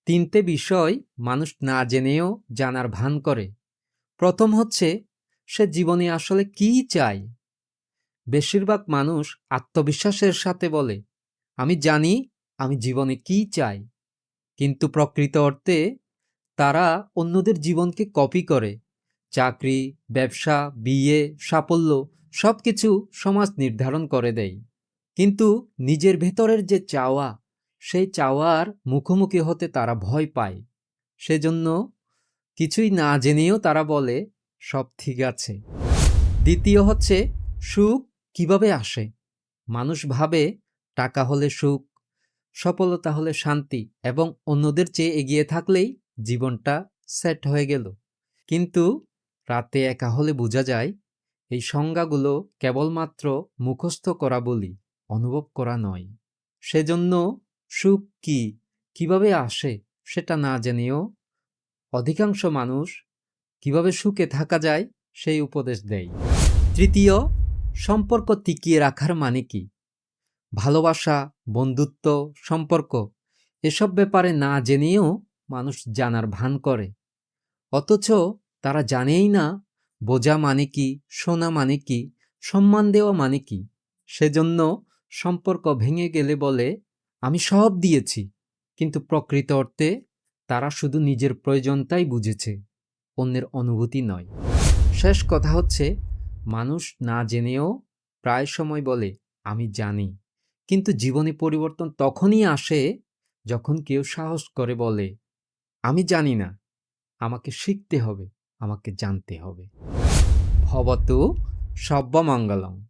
তিনটে বিষয় মানুষ না জেনেও জানার ভান করে। প্রথম হচ্ছে, সে জীবনে আসলে কী চায়। বেশিরভাগ মানুষ আত্মবিশ্বাসের সাথে বলে, আমি জানি আমি জীবনে কী চাই। কিন্তু প্রকৃত অর্থে তারা অন্যদের জীবনকে কপি করে। চাকরি, ব্যবসা, বিয়ে, সাফল্য সবকিছু সমাজ নির্ধারণ করে দেয়। কিন্তু নিজের ভেতরের যে চাওয়া, সেই চাওয়ার মুখোমুখি হতে তারা ভয় পায়। সেজন্য কিছুই না জেনেও তারা বলে সব ঠিক আছে। দ্বিতীয় হচ্ছে, সুখ কিভাবে আসে। মানুষ ভাবে টাকা হলে সুখ, সফলতা হলে শান্তি এবং অন্যদের চেয়ে এগিয়ে থাকলেই জীবনটা সেট হয়ে গেল। কিন্তু রাতে একা হলে বোঝা যায় এই সংজ্ঞাগুলো কেবলমাত্র মুখস্থ করা বলি, অনুভব করা নয়। সেজন্য সুখ কি, কিভাবে আসে সেটা না জেনেও অধিকাংশ মানুষ কিভাবে সুখে থাকা যায় সেই উপদেশ দেয়। তৃতীয়, সম্পর্ক টিকিয়ে রাখার মানে কি। ভালোবাসা, বন্ধুত্ব, সম্পর্ক এসব ব্যাপারে না জেনেও মানুষ জানার ভান করে। অথচ তারা জানেই না বোঝা মানে কি, শোনা মানে কি, সম্মান দেওয়া মানে কি। সেজন্য সম্পর্ক ভেঙে গেলে বলে, আমি সব দিয়েছি। কিন্তু প্রকৃত অর্থে তারা শুধু নিজের প্রয়োজনটাই বুঝেছে, অন্যের অনুভূতি নয়। শেষ কথা হচ্ছে, মানুষ না জেনেও প্রায় সময় বলে আমি জানি। কিন্তু জীবনে পরিবর্তন তখনই আসে যখন কেউ সাহস করে বলে, আমি জানি না, আমাকে শিখতে হবে, আমাকে জানতে হবে। ভবতু সব্যমঙ্গলং।